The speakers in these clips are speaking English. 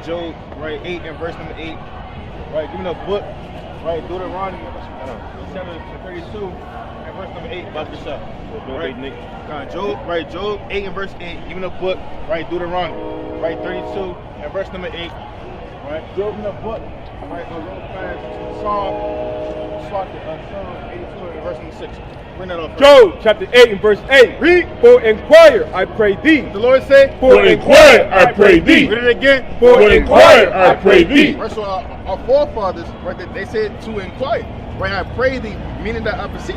Job, right, 8 and verse number 8, right, give me the book, right, Deuteronomy, chapter 32 and verse number 8, about to shut. Right, Job 8 and verse 8, give me the book, right, Deuteronomy, right, 32 and verse number 8, right, Job in the book, right, Psalm 82 and verse number 6. Bring that up. Job chapter 8 and verse 8. Read. For inquire, I pray thee. The Lord say, For inquire, I pray thee. Read it again. For inquire, I pray thee. Right, so our forefathers, right, they said to inquire. Right, I pray thee, meaning that I beseech.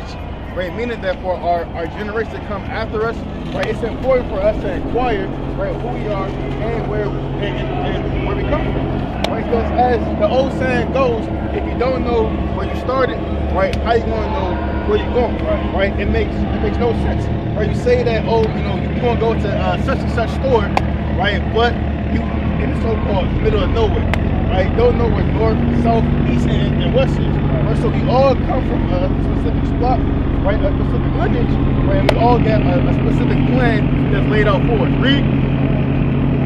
Right, meaning that for our generation to come after us, right, it's important for us to inquire, right, who we are and where we come from. Right, because as the old saying goes, if you don't know where you started, right, how you gonna know where you're going? Right, it makes no sense. Right, you say that, oh, you know, you're gonna go to such and such store, right, but you in the so-called middle of nowhere, right? Don't know where north, south, east, and west is. Right, so we all come from a specific spot, right, a specific lineage, right, and we all got a specific plan that's laid out for us. Read.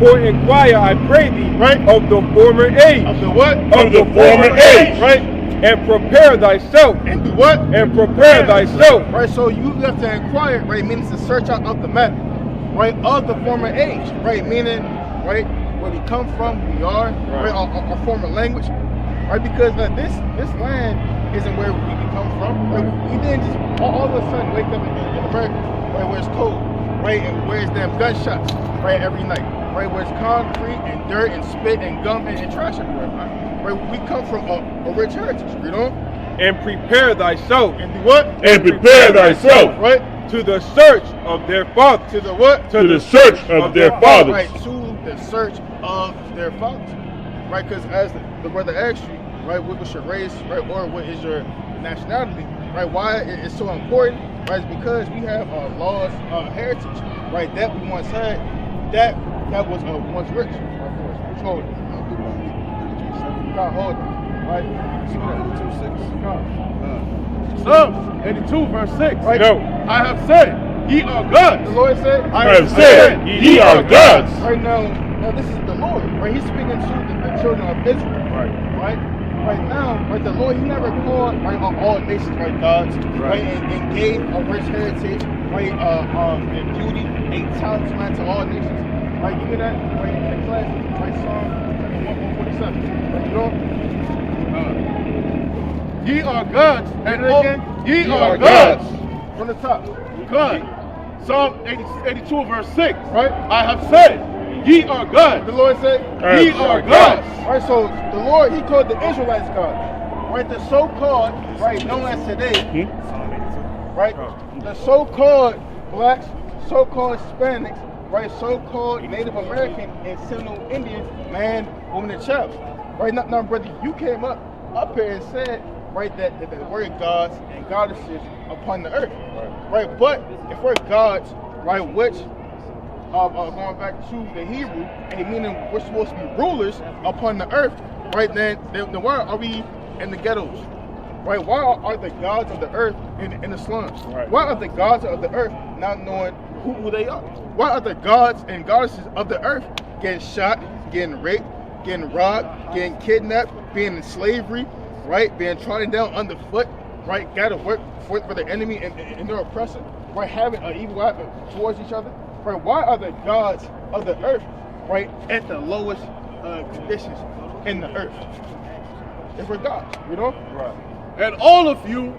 For inquire, I pray thee, right, of the former age. Of the what? Of the former age. Right. And prepare thyself. And do what? And prepare thyself. Right, so you have to inquire, right, meaning to search out of the map, right, of the former age, right, meaning, right, where we come from, who we are, right, our former language, right, because this land isn't where we come from, right, we didn't just all of a sudden wake up in America, right, where it's cold, right, and where it's damn gunshots, right, every night, right, where it's concrete and dirt and spit and gum and trash everywhere, right, we come from a rich heritage, you know? And prepare thyself. And do what? And prepare thyself. Right? To the search of their fathers. To the what? To the search of their fathers. Right, to the search of their fathers. Right, because as the brother asked you, right, what was your race, right, or what is your nationality, right, why it's so important, right, is because we have laws of heritage, right, that we once had, that was once rich, right, for us. Which hold it? God, hold it. Right? See what that? Psalm 82 verse 6. Right? No. I have said, ye are gods. The Lord said, I have said, ye are gods. Right now this is the Lord. Right? He's speaking to the children of Israel. Right? Right now, right, the Lord, he never called, right, all nations, right, gods, right, and gave a rich heritage, right, and beauty, a talent to all nations. Right? Give me that, right, in the class, right, Psalm 147. Right, you know? Ye are gods, and again, ye are gods. From the top. God. Psalm 82 verse 6. Right? I have said, ye are gods. The Lord said, ye are gods. Right, so the Lord, he called the Israelites God. Right, the so-called, right, known as today, right, the so-called blacks, so-called Hispanics, right, so-called Native American and Seminole Indians, man, woman, and child. Right, now, brother, you came up here and said, right, that the word gods and goddesses upon the earth. Right, but if we're gods, right, which going back to the Hebrew, and meaning we're supposed to be rulers upon the earth, right, then why are we in the ghettos? Right, why are the gods of the earth in the slums? Right. Why are the gods of the earth not knowing who they are? Why are the gods and goddesses of the earth getting shot, getting raped, getting robbed, getting kidnapped, being in slavery, right, being trodden down underfoot, right, gotta work for the enemy and their oppressor, right, having an evil eye towards each other, right? Why are the gods of the earth, right, at the lowest conditions in the earth? If we're gods, you know? Right. And all of you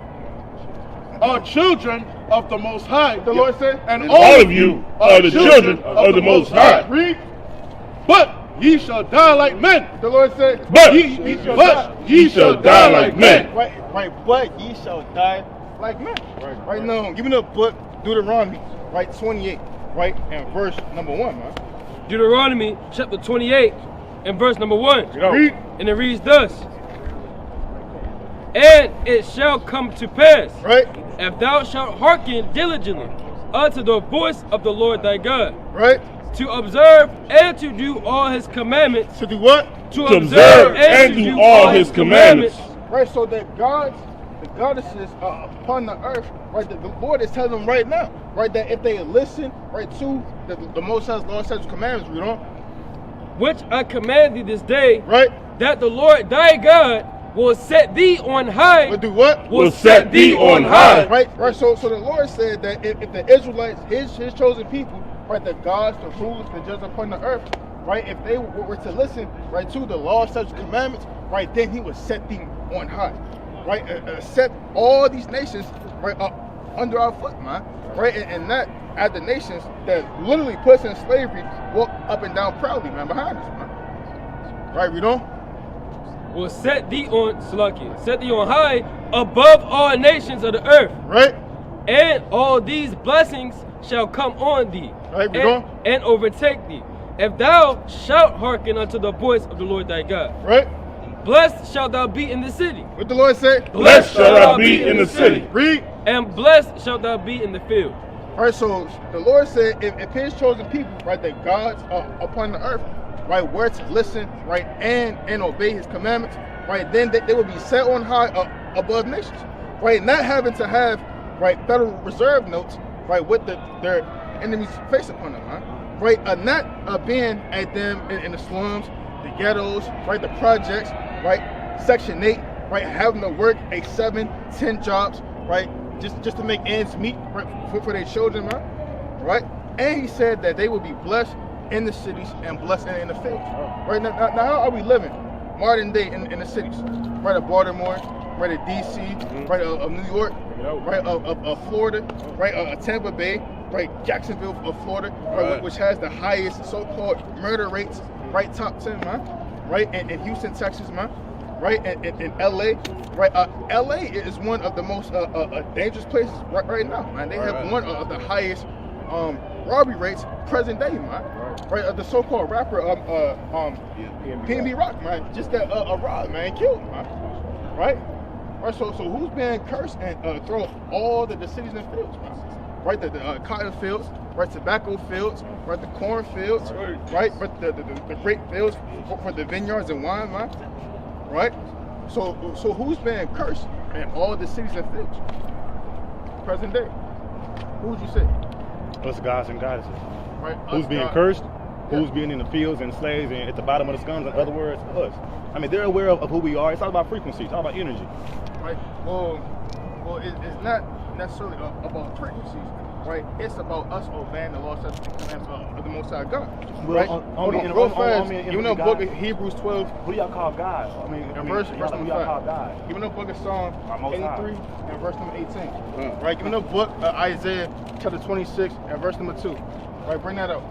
are children of the Most High. The Lord said, and all of you are the children of the Most High. Read. But ye shall die like men. The Lord said, but ye shall die like men. Right, but ye shall die like men. Right now, give me the book Deuteronomy, right, 28, right, and verse number 1, man. Deuteronomy chapter 28 and verse number 1. Read. And it reads thus. And it shall come to pass, right, if thou shalt hearken diligently unto the voice of the Lord thy God, right, to observe and to do all his commandments. To do what? To observe and to do all his commandments. Right, so the gods, the goddesses upon the earth, right, the Lord is telling them right now, right, that if they listen, right, to the Most High's Lord says commandments, you know, which I command thee this day, right? that the Lord thy God will set thee on high. Will do what? Will set thee on high. Right. So the Lord said that if the Israelites, his chosen people, right, the gods, the rulers, the judges upon the earth, right, if they were to listen, right, to the law, statutes, commandments, right, then he would set them on high, right, set all these nations, right, under our foot, man, right, and that as the nations that literally puts in slavery walk up and down proudly, man, behind us, man. Right, we don't. Will set thee on high above all nations of the earth. Right. And all these blessings shall come on thee, right, and overtake thee, if thou shalt hearken unto the voice of the Lord thy God. Right. Blessed shalt thou be in the city. What the Lord said? Blessed shalt thou be in the city. Read. And blessed shalt thou be in the field. All right, so the Lord said, if his chosen people, right, the gods upon the earth, right, were to listen, right, and obey his commandments, right, then they would be set on high above nations, right, not having to have, right, Federal Reserve notes, right, with their enemies face upon them, right, not being at them in the slums, the ghettos, right, the projects, right, Section 8, right, having to work 7, 10 jobs, right, just to make ends meet, right, for their children, right, and he said that they would be blessed in the cities and blessed in the fields. Right now, how are we living modern day in the cities? Right, of Baltimore, right, of DC, right, of New York, right, of Florida, right, of Tampa Bay, right, Jacksonville of Florida, right, which has the highest so-called murder rates, right, top 10, man, right, in Houston, Texas, man, right, in LA, right, LA is one of the most dangerous places right now, man. They have one of the highest robbery rates present day, man. Right, the so-called rapper, P&B Rock, man, just that a rob, man, killed, man. Right, so who's being cursed and throw all the cities and fields, man? Right, the cotton fields, right, tobacco fields, right, the corn fields, right, but the grape fields for the vineyards and wine, man. Right, so who's being cursed in all the cities and fields present day? Who would you say? Us gods and goddesses. Right, who's being cursed? Who's being in the fields and slaves and at the bottom of the scums? In other words, us. I mean, they're aware of who we are. It's all about frequency. It's all about energy. Right. Well, it's not necessarily about frequencies. Right. It's about us obeying the law, statutes, and commandments of the Most High God. Right. Real fast. Even the book of Hebrews 12. Who do y'all call God? Verse number 5. God? Even the book of Psalm 83 and verse number 18. Right. Even the book of Isaiah chapter 26 and verse number 2. Right. Bring that up.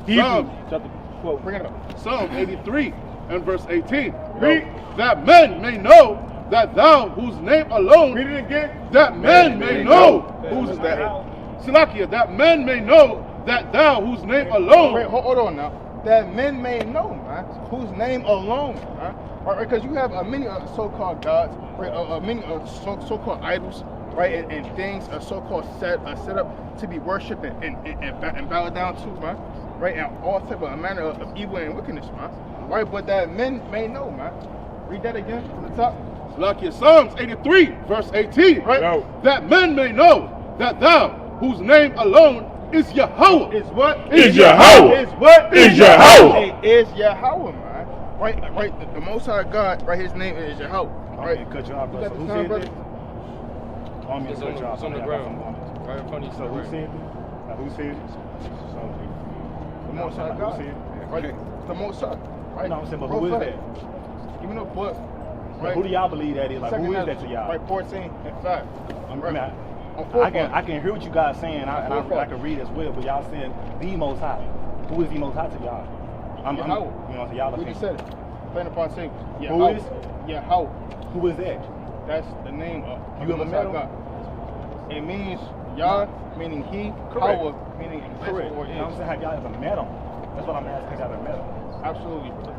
Psalm chapter 12. Bring it up. Psalm 83 and verse 18. Read, that men may know that thou, whose name alone. Read it again. That men may know. Who's that? Salakia, that men may know that thou, whose name alone. Wait, hold on now. That men may know, man. Whose name alone, man. Right, because you have many so-called gods, right? Many so-called idols, right? And things so-called set up to be worshipped and bowed down to, man. Right, and all type of manner of evil and wickedness, man. Right, but that men may know, man. Read that again from the top. Salakia, Psalms 83, verse 18. Right. No. That men may know that thou, whose name alone is Yahweh. Is what? Is Yahweh. Is what? Is Yahweh. Is Yahweh, man. Right. The Most High God, right? His name is Yahweh. Right. Cut you off, brother. Who said that? It's on the ground. Right in front of you. So who said it? Who said it? The Most High God. Right. The Most High. Right. No, I'm saying, but who is that? Give me no book. Right. Who do y'all believe that is? Like, who is that to y'all? Right. 14 and 5. I can hear what you guys saying, and I can read as well, but y'all saying the Most High. Who is the Most High to y'all? You know, so y'all we just said it. Plain upon table. Who is? Yahweh. Who is that? That's the name of you ever met him? God. It means Yah, meaning he, Hawa, meaning exists or is. You know what I'm saying? Have y'all ever met him? That's what I'm asking. Have y'all ever met him? Absolutely, brother.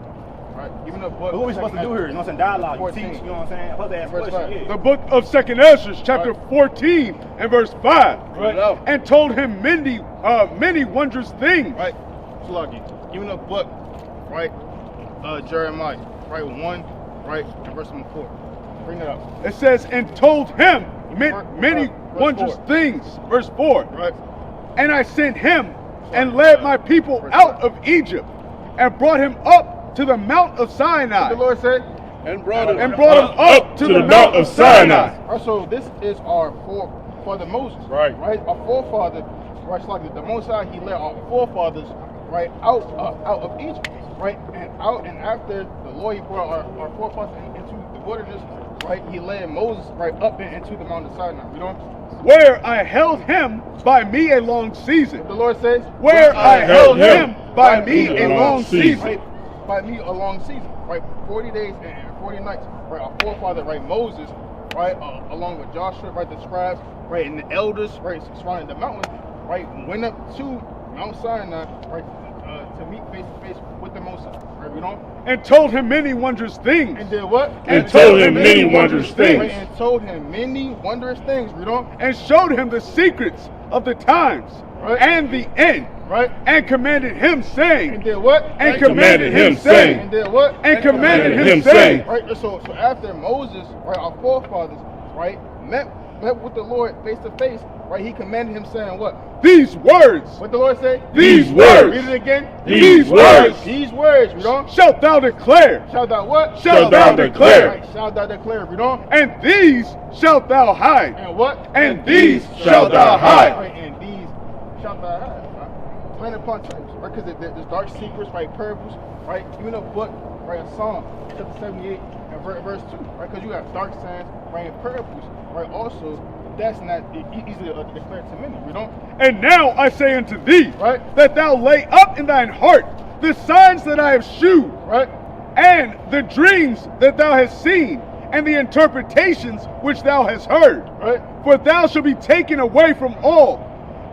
Right. Even the book. What are we supposed to do here? You know what I'm saying? Dialogue. 14. You teach. You know what I'm saying? I'm supposed to ask questions. The book of 2nd Ezra, chapter 14 and verse 5. Right. And told him many wondrous things. Right. Sluggy. Even the book, right? Jeremiah, right? 1, right? And verse number 4. Bring it up. It says, and told him many wondrous things. Verse 4. Right. And I sent him and led my people out of Egypt and brought him up to the Mount of What Sinai. the Lord say? And brought him And brought him up to the Mount of Sinai. All right, so this is our forefather Moses. Right. Right? Our forefather, right? It's like the Most High, he led our forefathers, right, out of Egypt. Right? And after the Lord, he brought our forefathers into the wilderness, right? He led Moses right up into the Mount of Sinai. You know? Where I held him by me a long season. What the Lord says? Where I held him by me a long season. Right? By me a long season. Right? 40 days and 40 nights. Right? Our forefather, right, Moses, right, along with Joshua, right, the scribes, right, and the elders, right, surrounding the mountain, right, went up to Mount Sinai, right, to meet face to face with the Most High, right, you know? And told him many wondrous things. And did what? And told him many wondrous things. Right, and told him many wondrous things, you know? And showed him the secrets of the times Right. and the end. Right? And commanded him, saying. And did what? And commanded him, saying. And did what? And commanded him, him, saying. Right, so after Moses, right, our forefathers, right, met with the Lord face to face, right, he commanded him saying what? These words. What the Lord say? These words. Read it again. These words. These words, you know? Shalt thou declare. Shalt thou what? Shalt thou declare. Right, shalt thou declare, you know? And these shalt thou hide. And what? And these shalt thou hide. Right, and these shalt thou hide. Right? Plain upon types, right? Because there's dark secrets, right? Parables, right? Even a book, right? A Psalm, chapter 78 and verse 2, right? Because you have dark signs, right? And parables, right? Also, that's not easily declared to many, you know? And now I say unto thee, Right. that thou lay up in thine heart the signs that I have shewed, Right? and the dreams that thou hast seen, and the interpretations which thou hast heard. Right? For thou shalt be taken away from all,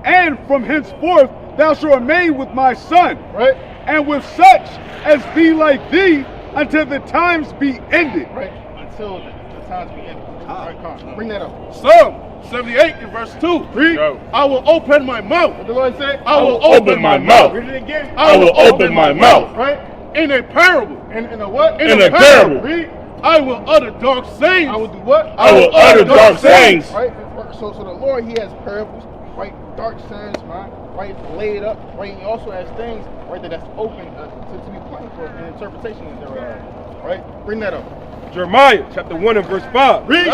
and from henceforth thou shalt remain with my son, Right? and with such as be like thee, until the times be ended. Right? Until the times be ended. Right, come on. Bring that up. Psalm 78 and verse 2. Read. I will open my mouth. What the Lord say? I will open my mouth. Read it again. I will open my mouth. Right? In a parable. In a what? In a parable. Read. I will utter dark sayings. I will do what? I will utter dark sayings. Right? So the Lord, he has parables, right? Dark sayings, man, right? Laid up, right? He also has things, right, that's open to be plain for an interpretation thereof. Right? Bring that up. Jeremiah chapter 1 and verse 5. Read.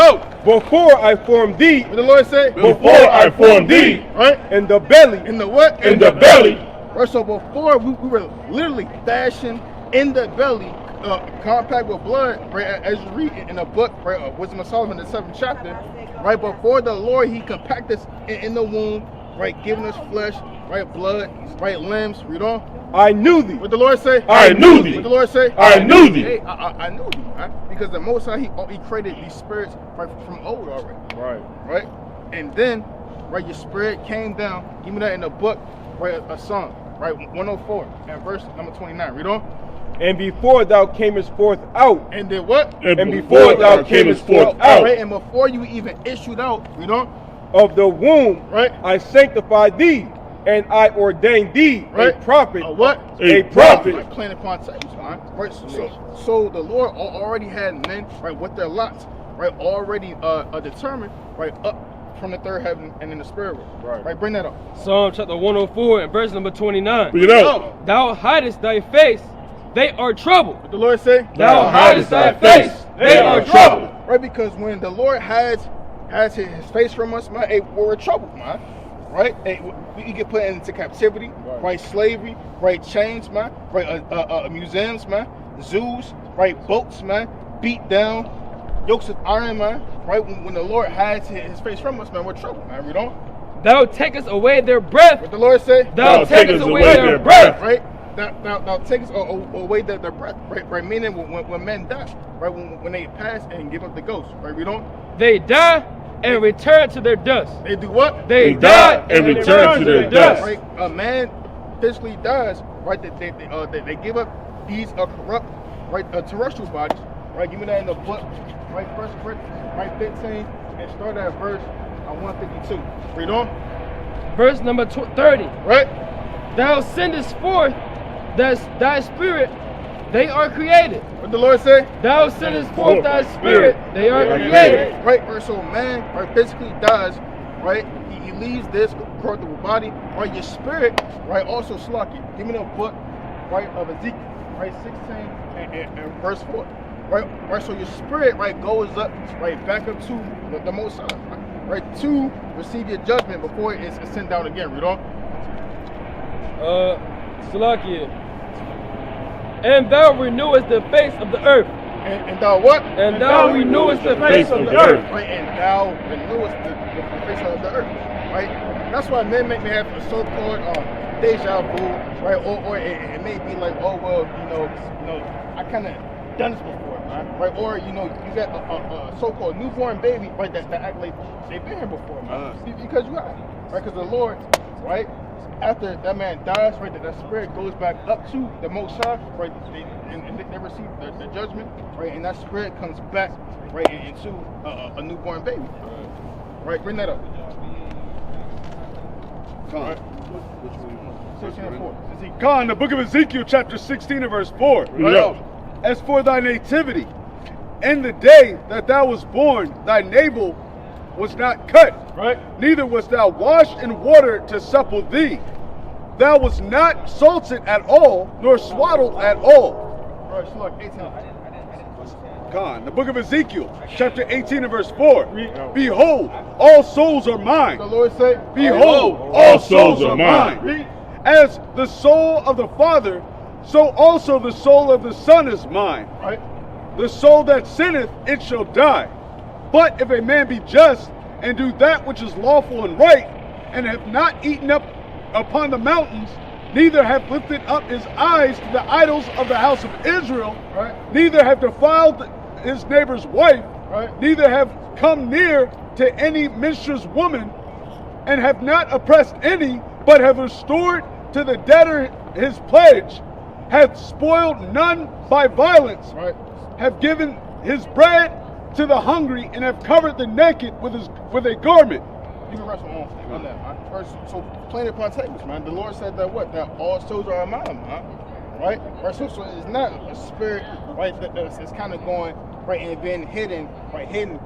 Before I formed thee What the Lord say? Before I formed thee Right? in the belly, In the what? in the belly, Right, so before we were literally fashioned in the belly, compact with blood, right? As you read in the book, right, Wisdom of Solomon, the 7th chapter, right? Before the Lord, he compacted us in the womb, right? Giving us flesh, right? Blood, right? Limbs, read on. I knew thee. What the Lord say? I knew thee. What the Lord say? I knew thee. Hey, I knew thee, right? Because the Most High, he created these spirits right from old already. Right. Right? And then, right, your spirit came down. Give me that in the book, right, a song, right, 104, and verse number 29. Read on. And before thou camest forth out, And then what? and before thou camest forth out, Right, and before you even issued out, read on. of the womb, Right. I sanctified thee, and I ordained thee Right. a prophet. A what? a prophet. Right, plain upon tables, man. Right, so the Lord already had men, right, with their lots, right, already determined, right, up from the third heaven and in the spirit world. Right, bring that up. Psalm chapter 104 and verse number 29. Read it out. Thou hidest thy face, they are troubled. What the Lord say? Thou hidest thy face, they are troubled. Right, because when the Lord hides his face from us, man, hey, we're in trouble, man. Right? Hey, we get put into captivity, right? Slavery, right? Chains, man. Right? Museums, man. Zoos, right? Boats, man. Beat down, yokes of iron, man. Right? When the Lord hides his face from us, man, we're in trouble, man. Read on. Thou takest away their breath. What the Lord say? Thou takest away their breath. Right? Thou takest away their breath. Right? Meaning when men die, right? When they pass and give up the ghost, right? Read on. They die and return to their dust. They do what? They die and return to their dust. Right? A man physically dies, right? They give up these corrupt, right, terrestrial bodies, right? Give me that in the book, right? First Corinthians, right, 15, and start at verse 152. Read on. Verse number 30. Right? Thou sendest forth thy spirit, they are created. What the Lord say? Thou sendest forth thy spirit, they are created. Right? So man, right, physically dies, right? He leaves this corruptible body, right? Your spirit, right, also slucky. Give me the book, right, of Ezekiel, right, 16 and verse 4. Right, so your spirit, right, goes up, right, back up to the Most High, right, to receive your judgment before it's sent down again. Read on. Salakia. And thou renewest the face of the earth. And thou what? And thou renewest the face of the earth. Right, and thou renewest the face of the earth. Right? That's why men may have a so-called deja vu, right? Or it may be like, oh well, you know, I kind of done this before, man. Right? Or you got a so-called newborn baby, right? That act like they've been here before, man. Because you have, right? Because the Lord, right? After that man dies, right, that spirit goes back up to the Most High, right, and they receive the judgment, right, and that spirit comes back, right, into a newborn baby. Right, bring that up. Right. 16 and 4. Khan, the book of Ezekiel, chapter 16 and verse 4. Yeah. As for thy nativity, in the day that thou was born, thy navel was not cut, right? Neither was thou washed in water to supple thee. Thou was not salted at all, nor swaddled at all. Right, so like 18. Khan, the book of Ezekiel, chapter 18 and verse 4. Behold, all souls are mine. The Lord said, Behold, all souls are mine. As the soul of the Father, so also the soul of the Son is mine. Right. The soul that sinneth, it shall die. But if a man be just, and do that which is lawful and right, and have not eaten up upon the mountains, neither have lifted up his eyes to the idols of the house of Israel, right, neither have defiled his neighbor's wife, right, neither have come near to any minstrel's woman, and have not oppressed any, but have restored to the debtor his pledge, hath spoiled none by violence, right, have given his bread to the hungry, and have covered the naked with a garment. You can rest on that, man. First, so plain upon tables, man. The Lord said that what? That all souls are mine, man. Right? Right. So it's not a spirit, right? It's kind of going right and being hidden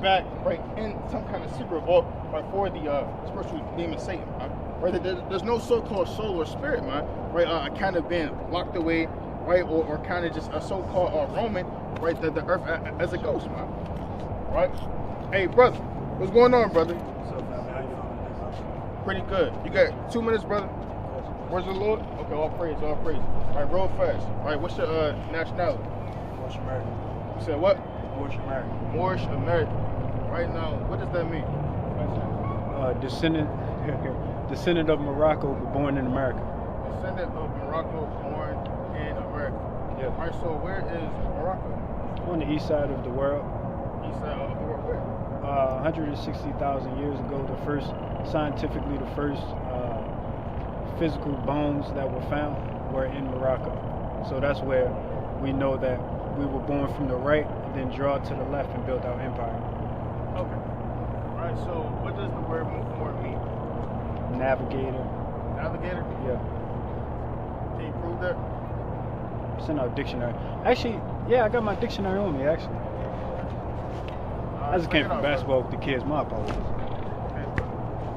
back, right in some kind of secret vault, right, for the spiritual demon Satan, man. Right? There's no so-called soul or spirit, man. Right? Kind of being locked away, right, or kind of just a so-called roaming, right? The earth as a ghost, man. Right? Hey, brother, what's going on, brother? Pretty good. You got 2 minutes, brother? Where's the Lord? Okay, all praise, all praise. All right, real fast. All right, what's your nationality? Moorish American. You said what? Moorish American. Moorish American. Right now, what does that mean? Descendant of Morocco, but born in America. Descendant of Morocco, born in America. Yeah. All right, so where is Morocco? On the east side of the world. East side of the world, where? 160,000 years ago, scientifically the first physical bones that were found were in Morocco. So that's where we know that we were born from the right, and then draw to the left and build our empire. Okay. All right, so what does the word Moor mean? Navigator. Navigator? Yeah. Can you prove that? It's in our dictionary. Actually, yeah, I got my dictionary on me, actually. I just came from basketball with the kids. My apologies.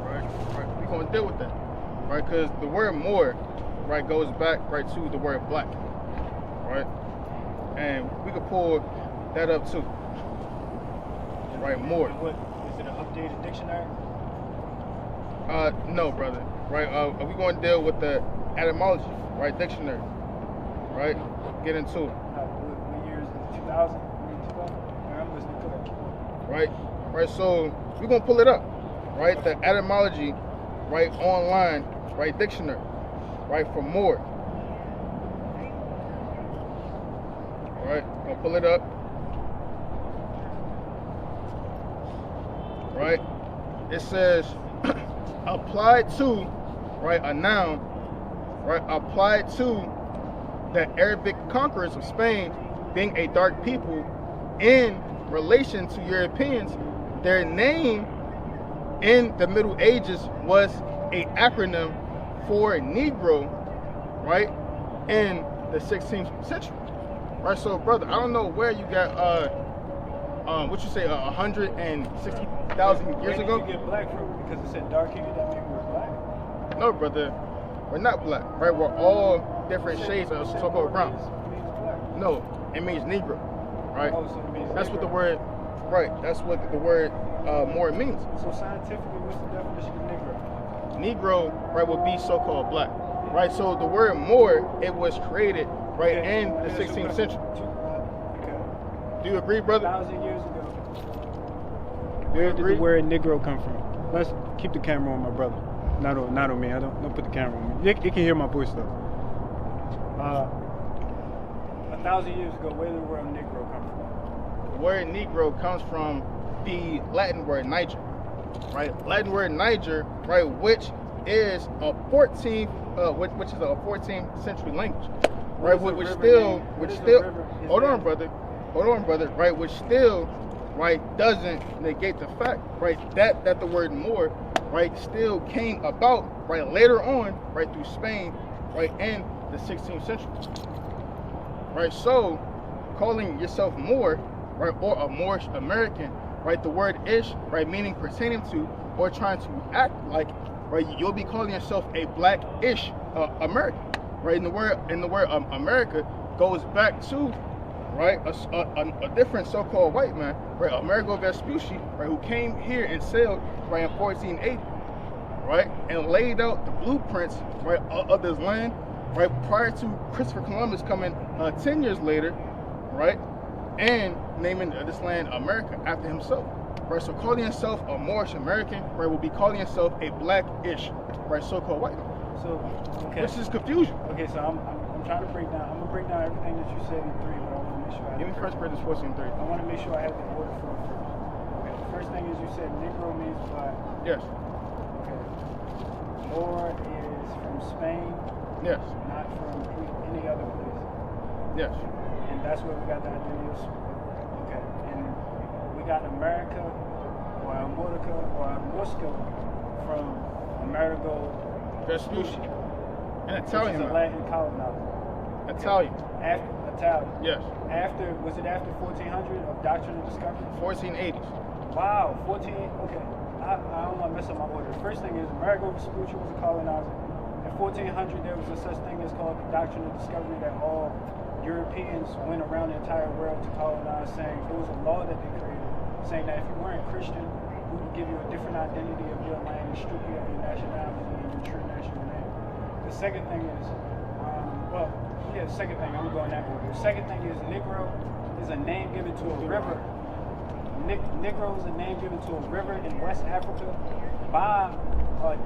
Right. We're going to deal with that. Right, because the word Moor, right, goes back right to the word black. Right? And we could pull that up too. Right, Moor. What, is it an updated dictionary? No, brother. Right, we're going to deal with the etymology, right, dictionary. Right? Get into it. What year is it? 2000? I'm listening to that. Right, so we're going to pull it up. Right, the etymology, right, online, right, dictionary, right, for Moor. Right, gonna pull it up. Right, it says applied to, right, a noun, right, applied to the Arabic conquerors of Spain being a dark people in relation to Europeans. Their name in the Middle Ages was an acronym for Negro, right, in the 16th century. Right, so brother, I don't know where you got what you say 160,000 years ago. Where did you get black from? Because it said dark hair, that means we're black? No, brother, we're not black, right? We're all different shades of so-called brown. No, it means Negro, right? Oh, so it means That's what the Negro. word, right? That's what the word Moor means. So scientifically, what's the definition of Negro? Negro, right, would be so-called black, right? So the word Moor, it was created right Okay. in the 16th century. Okay. Do you agree, brother? 1,000 years ago. Do you Where did agree? the word Negro come from? Let's keep the camera on my brother. Not on me. I don't put the camera on me. It can hear my voice though. 1,000 years ago, where did the word Negro come from? The word Negro comes from the Latin word Niger, right? Latin word Niger, right, which is a 14th, which is a 14th century language, right? What Which does the still, river mean? which What does the still, river- is hold that- on, brother, right? Which still, right, doesn't negate the fact, right, that the word Moor, right, still came about, right, later on, right, through Spain, right, in the 16th century. Right, so calling yourself Moor, right, or a Moorish American, right, the word ish, right, meaning pertaining to or trying to act like, right, you'll be calling yourself a black-ish American, right? And the word America goes back to, right, a different so-called white man, right, Amerigo Vespucci, right, who came here and sailed, right, in 1480, right, and laid out the blueprints, right, of this land, right, prior to Christopher Columbus coming 10 years later, right, and naming this land America after himself, right? So calling yourself a Moorish American, right, will be calling yourself a black-ish, right, so-called white man. So, okay. This is confusion. Okay, so I'm trying to break down. I'm gonna break down everything that you said in 3, but I want to make sure I have Give me the First Corinthians 14:3. I want to make sure I have the order for it first. Okay, the first thing is you said Negro means black. Yes, Okay. Moor is from Spain, yes, not from any other place. yes, And that's where we got the identity of. Okay. And we got America, or America, or Moscow from Amerigo Vespucci. An which Italian is a man. Latin colonizer. Italian, After Italian. yes, Was it after 1400 of Doctrine of Discovery? 1480s. Wow, 14, okay. I don't want to mess up my order. The first thing is Amerigo Vespucci was a colonizer. In 1400, there was a such thing as called the Doctrine of Discovery that all Europeans went around the entire world to colonize, saying it was a law that they created, saying that if you weren't Christian, we would give you a different identity of your land and strip you of your nationality and your true national name. The second thing is, the second thing, I'm going to go in that order. The second thing is Negro is a name given to a river. Negro is a name given to a river in West Africa by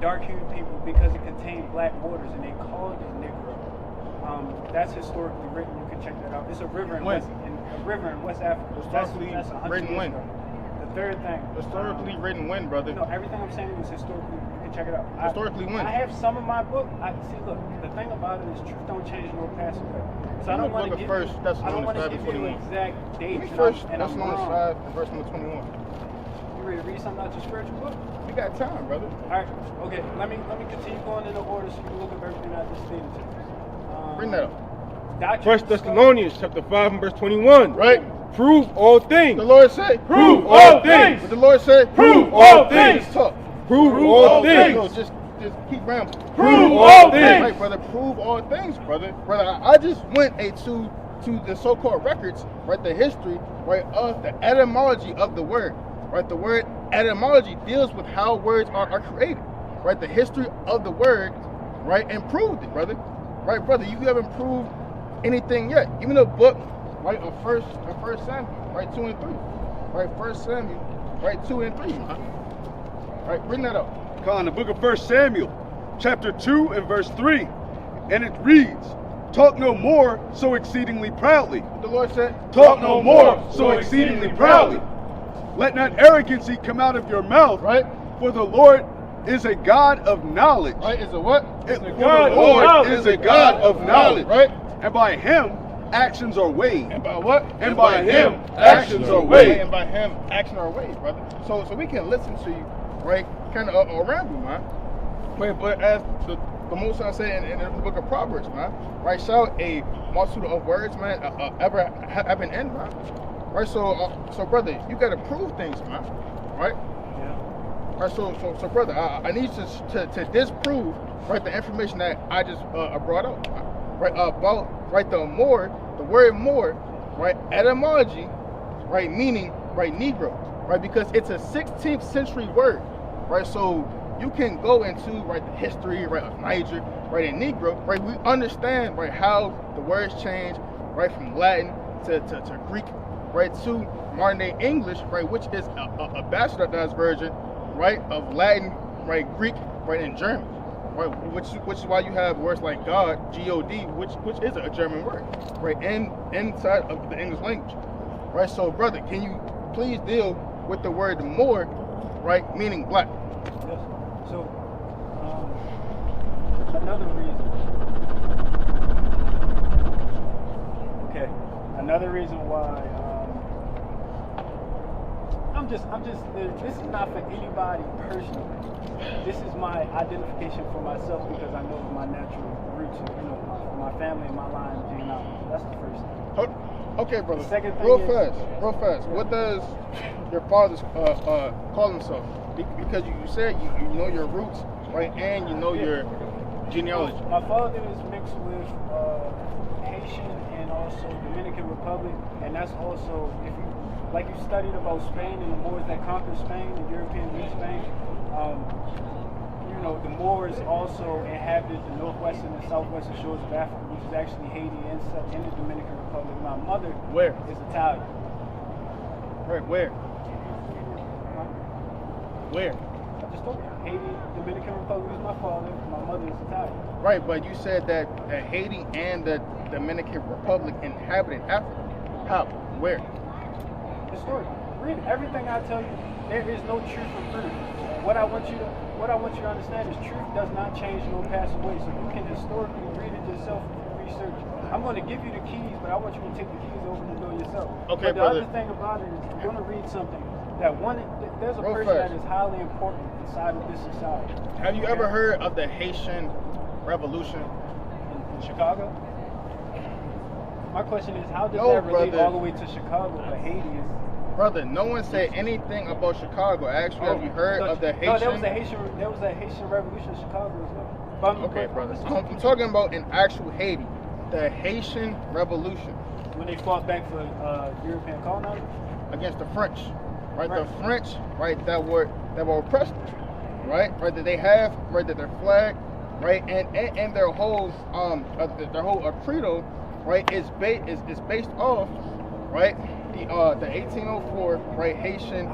dark-hued people because it contained black waters, and they called it Negro. That's historically written. You can check that out. It's a river in West Africa. Historically That's 100 written years when? ago. The third thing. Historically written when, brother? No, everything I'm saying is historically. You can check it out. Historically when? I have some of my book. See, look, the thing about it is truth don't change nor pass away. So I don't want to give you. I don't want to give you exact Give me dates. First and I'm Thessalonians wrong. 5, verse number 21. You ready to read something out your spiritual book? We got time, brother. All right. Okay. Let me continue going in the order so you can look up everything I just stated to you. Bring that up. First Thessalonians chapter 5 and verse 21. Right? Prove all things. The Lord say, Prove all things. What the Lord say, Prove all things. Just talk. Prove all things. No, just keep rambling. Prove all things. Right, brother. Prove all things, brother. Brother, I just went to the so-called records, right? The history, right, of the etymology of the word. Right, the word etymology deals with how words are created. Right, the history of the word, right, and proved it, brother. Right, brother. You haven't proved anything yet. Even the book, right, of First Samuel, right, 2 and 3. Right, First Samuel, right, 2 and 3. Right, bring that up. Con, the book of 1 Samuel, chapter 2 and verse 3. And it reads, talk no more so exceedingly proudly. What the Lord said, Talk no more so exceedingly proudly. Let not arrogancy come out of your mouth, right? For the Lord is a God of knowledge. Right, is a what? For a the God of Lord knowledge. is a God of knowledge. Right? And by him, actions are weighed. And by what? And by him, actions are weighed. And by him, action are weighed, brother. So we can listen to you, right? Kind of around you, man. But as the Most High said in the book of Proverbs, man, right? Shall a multitude of words, man, ever have an end, man? Right? So brother, you gotta prove things, man. Right? Yeah. Right. So brother, I need to disprove, right, the information that I just brought up. Man. right, about, right, the word Moor, right, etymology, right, meaning, right, Negro, right, because it's a 16th century word, right, so you can go into, right, the history, right, of Niger, right, and Negro, right, we understand, right, how the words change, right, from Latin to Greek, right, to modern day English, right, which is a bastardized version, right, of Latin, right, Greek, right, and German, right, which is why you have words like God, G-O-D, which is a German word, right, inside of the English language, right. So, brother, can you please deal with the word Moor, right, meaning black? Yes. So, another reason. Okay, another reason why. This is not for anybody personally. This is my identification for myself because I know my natural roots, my family and my line of genealogy. That's the first thing. Okay, brother. The second thing real is, fast. What does your father call himself? Because you said you know your roots, right, and you know your genealogy. My father is mixed with Haitian and also Dominican Republic, and that's also like you studied about Spain and the Moors that conquered Spain, the Europeans in Spain. The Moors also inhabited the northwestern and southwestern shores of Africa, which is actually Haiti and the Dominican Republic. My mother is Italian. Right, where? Where? I just told you. Haiti, Dominican Republic is my father. My mother is Italian. Right, but you said that Haiti and the Dominican Republic inhabited Africa. How? Where? Historically. Read everything I tell you. There is no truth or proof. What I want you to understand is truth does not change nor pass away. So you can historically read it yourself and research it. I'm going to give you the keys, but I want you to take the keys over the door yourself. Okay, but the other thing about it is I'm going to read something there's a person that is highly important inside of this society. Have you ever heard of the Haitian Revolution in Chicago? My question is, how does that relate all the way to Chicago, but Haiti is... Brother, no one said anything about Chicago. Actually, have you heard of the Haitian? No, there was a Haitian Revolution in Chicago as well. Okay, brother. I'm talking about in actual Haiti, the Haitian Revolution. When they fought back for European colonizers? Against the French, right? The French, right, that were oppressed, right? Right, that they have, right, that their flag, right, and their whole credo, right, is based off, right, the 1804, right, Haitian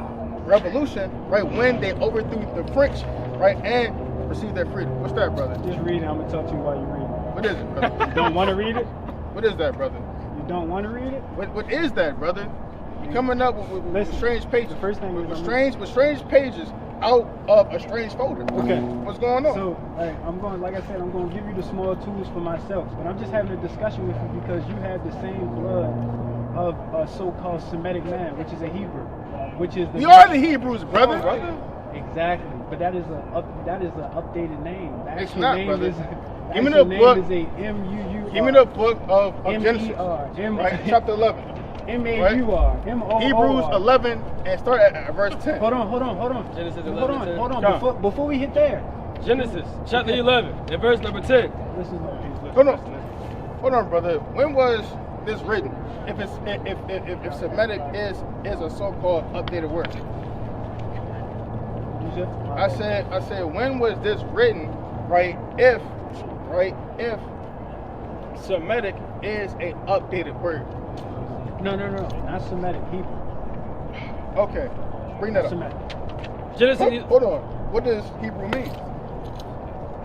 Revolution, right, when they overthrew the French, right, and received their freedom. What's that, brother? Just read it. I'm gonna talk to you while you read it. What is it, brother? You don't want to read it? What is that, brother? You don't want to read it? What is that, brother? You're coming up with strange pages. The first thing with strange pages out of a strange folder. Okay. What's going on? So, I'm going to give you the small tools for myself, but I'm just having a discussion with you because you have the same blood of a so-called Semitic man, which is a Hebrew, which is the... We are the Hebrews, brother. Exactly, but that is an updated name. The it's actual not, name brother. is... Give me the book. Is a M-U-U-R. Give me the book of Genesis. M-E-R. Right, chapter 11. M-A-U-R. M-O-O-R. Hebrews 11 and start at verse 10. Hold on. Genesis 11. Hold on. Before we hit there. Genesis chapter 11 and verse number 10. Hold on, brother. When was this written? If Semitic is a so-called updated word. I said when was this written? Right? If Semitic is a updated word. No, not Semitic, Hebrew. Okay, bring that Semitic. up. Genesis. Hold on. What does Hebrew mean?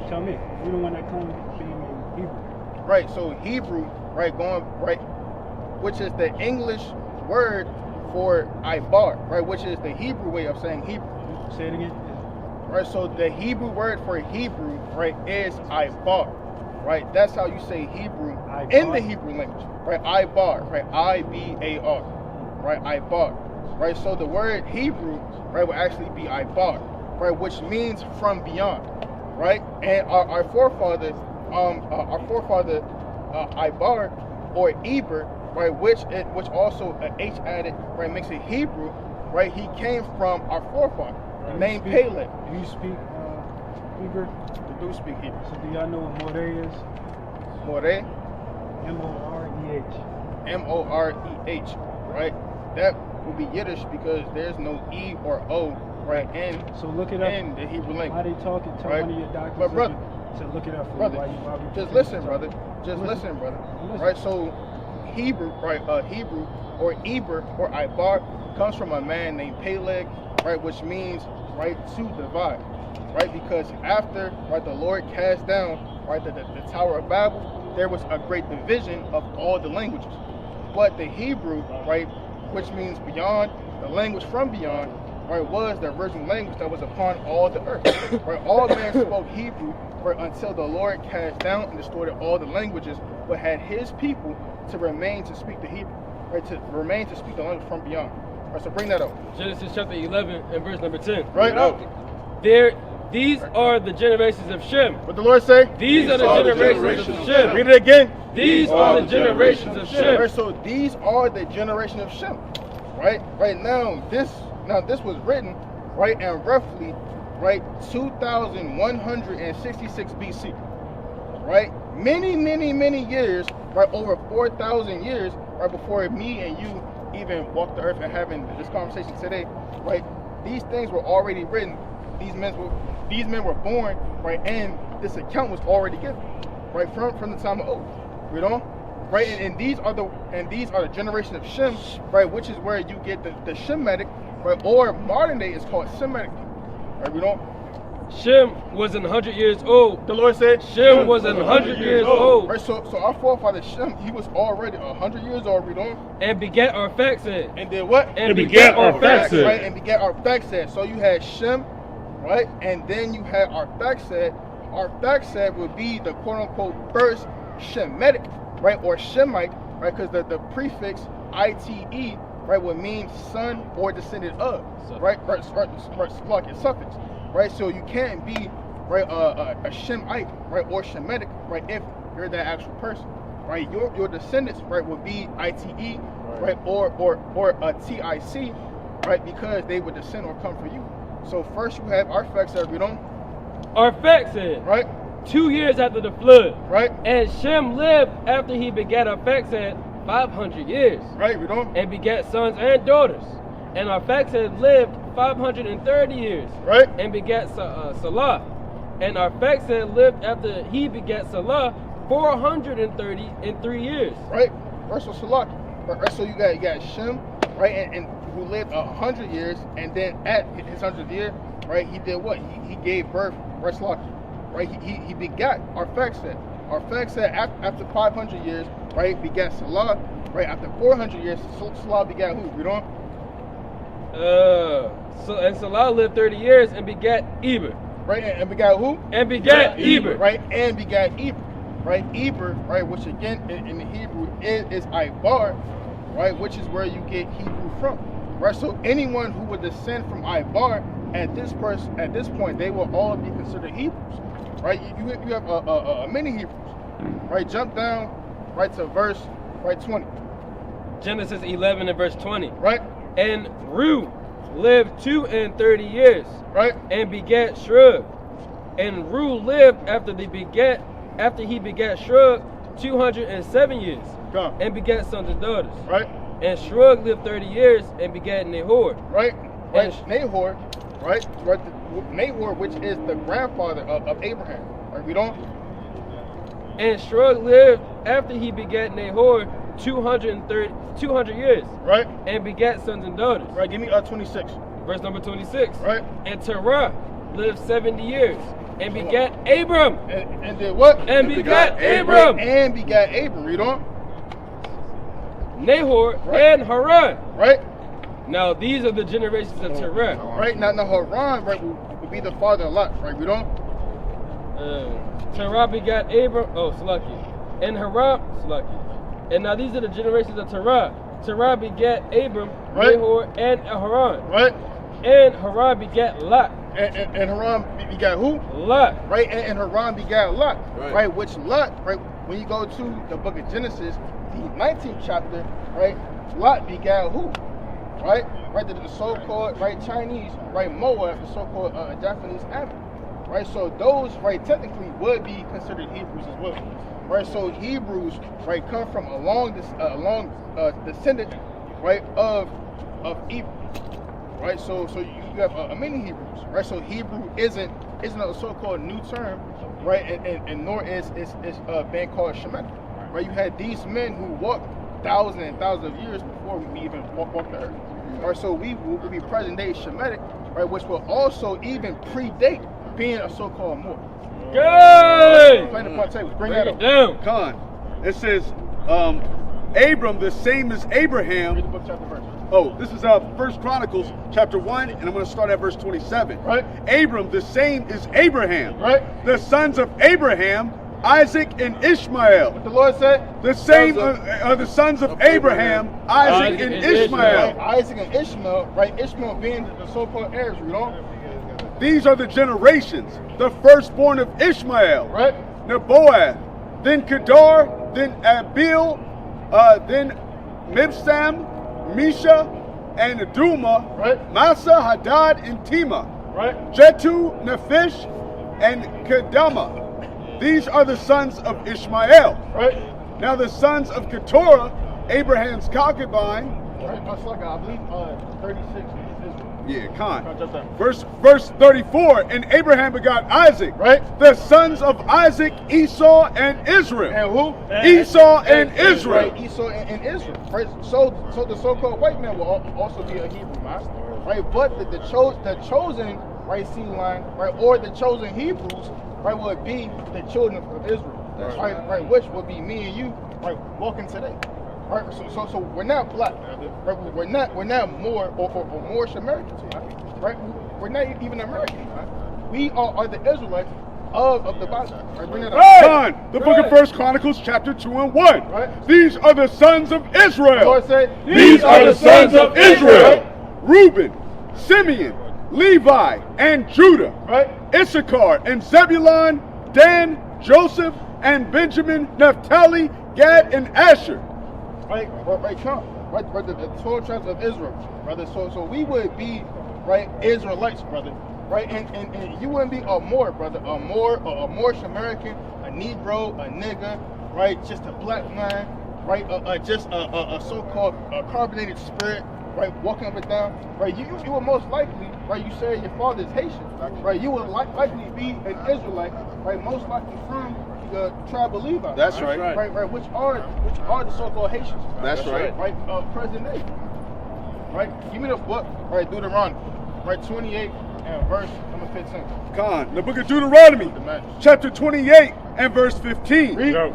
Tell me. You're the one that claims being Hebrew. Right. So Hebrew, which is the English word for Ibar, right? Which is the Hebrew way of saying Hebrew. Say it again. Right. So the Hebrew word for Hebrew, right, is Ibar. Right. That's how you say Hebrew in the Hebrew language. Right. Ibar. Right. I-B-A-R. Right. Ibar. Right. So the word Hebrew, right, will actually be Ibar, right, which means from beyond. Right. And our forefather, Ibar or Eber, right, which also H added, right, makes it Hebrew, right. He came from our forefather named Peleg. Do you speak Hebrew? I do speak Hebrew. So do y'all know what Moorish is? Moorish? Mooreh. Mooreh, right? That would be Yiddish because there's no E or O, right? And So look it up. in the Hebrew How language. they talking? Tell Right. one of your doctors But brother, to look it up for brother, you while we just continue listen, to brother. talk. Just listen, brother. Listen. Right? So Hebrew, right? Hebrew or Eber or Ibar comes from a man named Peleg, right? Which means right to divide, right? Because after right the Lord cast down right the Tower of Babel, there was a great division of all the languages. But the Hebrew, right, which means beyond, the language from beyond, right, was the original language that was upon all the earth. Right, all men spoke Hebrew, right, until the Lord cast down and destroyed all the languages, but had His people to remain to speak the Hebrew, right, to remain to speak the language from beyond. Right, so bring that up. Genesis chapter 11 and verse number 10. Right now, These are the generations of Shem. what the Lord say? These are the generations of Shem. Read it again. These are the generations of Shem. Right, so these are the generation of Shem. Right? Right now, this was written, right, and roughly, right, 2,166 BC. Right? Many years, right, over 4,000 years, right, before me and you even walked the earth and having this conversation today, right? These things were already written. These men were born, right, and this account was already given, right, from the time of old. Read on, right, and these are the generation of Shem, right, which is where you get the Shemitic, right, or modern day is called Semitic, right? Read on. Shem was 100 years old. The Lord said Shem was 100 years old. Right, so our forefather Shem, he was already 100 years old. Read on. And begat Arphaxad. And did what? And begat Arphaxad. Right, and begat Arphaxad. So you had Shem, right, and then you had Arphaxad. Arphaxad would be the quote-unquote first Shemitic, right, or Shemite, right, because the prefix ite, right, would mean son or descendant of, right, like a suffix, right. So you can't be right a Shemite, right, or Shemitic, right, if you're that actual person, right. Your descendants, right, would be ite, right, or a tic, right, because they would descend or come for you. So first you have Arphaxad, read on. Arphaxad. Right. 2 years after the flood. Right. And Shem lived after he begat Arphaxad 500 years. Right, read on. And begat sons and daughters. And Arphaxad lived 530 years. Right. And begat Salah. And Arphaxad lived after he begat Salah 433 years. Right. Verse of Salah. Right. So you got Shem, right, and who lived 100 years, and then at his 100th year, right, he did what? He gave birth, right, he begat Arphaxad. Arphaxad after 500 years, right, begat Salah, right, after 400 years, Salah begat who? Read on. And Salah lived 30 years and begat Eber. Right, and begat who? And begat Eber. Right, and begat Eber. Right, Eber, right, which again in the Hebrew is Ibar, right, which is where you get Hebrew from. Right, so anyone who would descend from Ibar at this point, they will all be considered Hebrews. Right, you have many Hebrews. Right, jump down, right, to verse, right, 20. Genesis 11 and verse 20. Right. And Ru lived 230 years. Right. And begat Shrug. And Ru lived after he begat Shrug 207 years. Come. And begat sons and daughters. Right. And Shrug lived 30 years and begat Nahor. Right. Right. And Nahor, right. Nahor, which is the grandfather of Abraham. Right. Read on. And Shrug lived after he begat Nahor 200 years. Right. And begat sons and daughters. Right. Give me 26. Verse number 26. Right. And Terah lived 70 years and begat Abram. And did what? And begat Abram. And begat Abram. Read on. Nahor Right. and Haran. Right. Now these are the generations of Terah. Right. Now Haran, right, will be the father of Lot. Right. Read on. Terah begat Abram. Oh, Salaki. And Haran. Salaki. And now these are the generations of Terah. Terah begat Abram, Right. Nahor, and Haran. Right. And Haran begat Lot. And Haran begat who? Lot. Right. And Haran begat Lot. Right. Which Lot, right, when you go to the book of Genesis, the 19th chapter, right, Lot begat who? Right? Right, the so-called, right, Chinese, right, Moab, the so-called Japanese Ammon. right? So those, right, technically would be considered Hebrews as well, right? So Hebrews, right, come from descendant, right, of Hebrew, right? So you have a many Hebrews, right? So Hebrew isn't a so-called new term, right? And nor is being called Shemitic, right? You had these men who walked thousands and thousands of years before we even walked the earth, right? So we will be present day Shemitic, right? Which will also even predate being a so-called Moor. Good. Play the part tables. Bring Break that it up. down. Con. It says, Abram the same as Abraham. Read the book, chapter, verse. Oh, this is 1 Chronicles chapter 1, and I'm going to start at verse 27. Right. Abram the same is Abraham. Right. The sons of Abraham, Isaac and Ishmael. What the Lord said? The same are the sons of Abraham, Isaac and Ishmael. Right, Isaac and Ishmael, right? Ishmael being the so-called heirs, you know? These are the generations. The firstborn of Ishmael. Right. Neboath, then Kedar, then Abil, then Mibsam, Misha, and Duma, Right. Massa, Hadad, and Tema, Right. Jetu, Nephish, and Kedama. These are the sons of Ishmael. Right. Now the sons of Keturah, Abraham's concubine. Right. That's like, I believe, 36 is Israel. Yeah, Khan. Just that. Verse 34, and Abraham begot Isaac. Right. The sons of Isaac, Esau and Israel. And who? Esau and Israel. Right, Esau and Israel. Right. So the so-called white man will also be a Hebrew man. Right. But the chosen, right, seed line, right, or the chosen Hebrews, right, would be the children of Israel. Right, which would be me and you, right, walking today. Right, so we're not black, right? We're not more or Moorish Americans, right? We're not even Americans, right? We are the Israelites of the Bible. Right? Bring that up. Son, the book of 1 Chronicles chapter 2 and 1. Right. These are the sons of The Israel. Lord said, These are the sons of Israel. Reuben, Simeon, Levi, and Judah. right? Issachar and Zebulun, Dan, Joseph, and Benjamin, Naphtali, Gad, and Asher. Right, come, right, the 12 tribes of Israel, brother. So we would be, right, Israelites, brother, right, and you wouldn't be a Moor, brother, a Moorish American, a Negro, a nigger, right, just a black man, right, just a so-called carbonated spirit, right, walking up and down, right. You would most likely, right, you say your father is Haitian, right, you would likely be an Israelite, right, most likely from the tribe of Levi. That's right. Right, which are the so-called Haitians. That's right. Right, present day. Right, give me the book, right, Deuteronomy, right, 28 and verse number 15. Khan, the book of Deuteronomy, The match. chapter 28 and verse 15. Read.